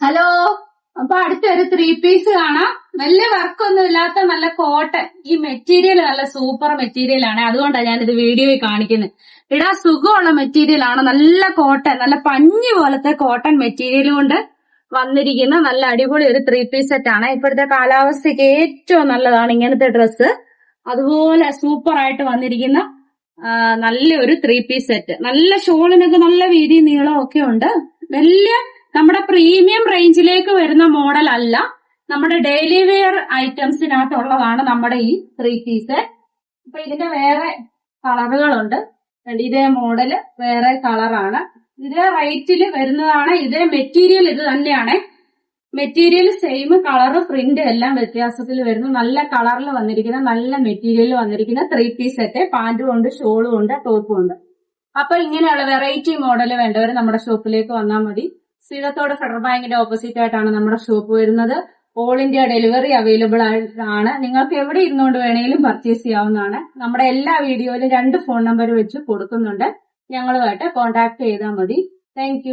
Hello. അപ്പൊ അടുത്തൊരു 3 piece കാണാം. വലിയ വർക്കൊന്നും ഇല്ലാത്ത നല്ല കോട്ടൺ. ഈ മെറ്റീരിയൽ നല്ല സൂപ്പർ മെറ്റീരിയൽ ആണ്, അതുകൊണ്ടാണ് ഞാനിത് വീഡിയോയിൽ കാണിക്കുന്നത്. ഇടാൻ സുഖമുള്ള മെറ്റീരിയൽ ആണ്. നല്ല കോട്ടൺ, നല്ല പഞ്ഞി പോലത്തെ കോട്ടൺ മെറ്റീരിയൽ കൊണ്ട് വന്നിരിക്കുന്ന നല്ല അടിപൊളി ഒരു 3 പീസ് സെറ്റ് ആണ്. ഇപ്പോഴത്തെ കാലാവസ്ഥയ്ക്ക് ഏറ്റവും നല്ലതാണ് ഇങ്ങനത്തെ ഡ്രസ്സ്. അതുപോലെ സൂപ്പർ ആയിട്ട് വന്നിരിക്കുന്ന നല്ലൊരു 3 പീസ് സെറ്റ്. നല്ല ഷോളിനൊക്കെ നല്ല വീതി നീളവും ഒക്കെ ഉണ്ട്. വലിയ നമ്മുടെ പ്രീമിയം റേഞ്ചിലേക്ക് വരുന്ന മോഡൽ അല്ല, നമ്മുടെ ഡെയിലി വെയർ ഐറ്റംസിനകത്തുള്ളതാണ് നമ്മുടെ ഈ 3 പീസ്. അപ്പൊ ഇതിന്റെ വേറെ കളറുകളുണ്ട്. ഇതേ മോഡല് വേറെ കളറാണ്. ഇതേ റേറ്റിൽ വരുന്നതാണ്. ഇതേ മെറ്റീരിയൽ ഇത് തന്നെയാണ്. മെറ്റീരിയൽ സെയിം, കളറ് പ്രിന്റ് എല്ലാം വ്യത്യാസത്തിൽ വരുന്നു. നല്ല കളറിൽ വന്നിരിക്കുന്ന, നല്ല മെറ്റീരിയൽ വന്നിരിക്കുന്ന 3 പീസ് സെറ്റ്. പാന്റും ഉണ്ട്, ഷോളും ഉണ്ട്, ടോപ്പും ഉണ്ട്. അപ്പൊ ഇങ്ങനെയുള്ള വെറൈറ്റി മോഡൽ വേണ്ടവർ നമ്മുടെ ഷോപ്പിലേക്ക് വന്നാൽ മതി. സീതത്തോട് ഫെഡറൽ ബാങ്കിന്റെ ഓപ്പോസിറ്റ് ആയിട്ടാണ് നമ്മുടെ ഷോപ്പ് വരുന്നത്. ഓൾ ഇന്ത്യ ഡെലിവറി അവൈലബിൾ ആണ്. നിങ്ങൾക്ക് എവിടെ ഇരുന്നുകൊണ്ട് വേണമെങ്കിലും പർച്ചേസ് ചെയ്യാവുന്നതാണ്. നമ്മുടെ എല്ലാ വീഡിയോയിലും 2 ഫോൺ നമ്പർ വെച്ച് കൊടുക്കുന്നുണ്ട്. ഞങ്ങളുമായിട്ട് കോൺടാക്ട് ചെയ്താൽ മതി. താങ്ക്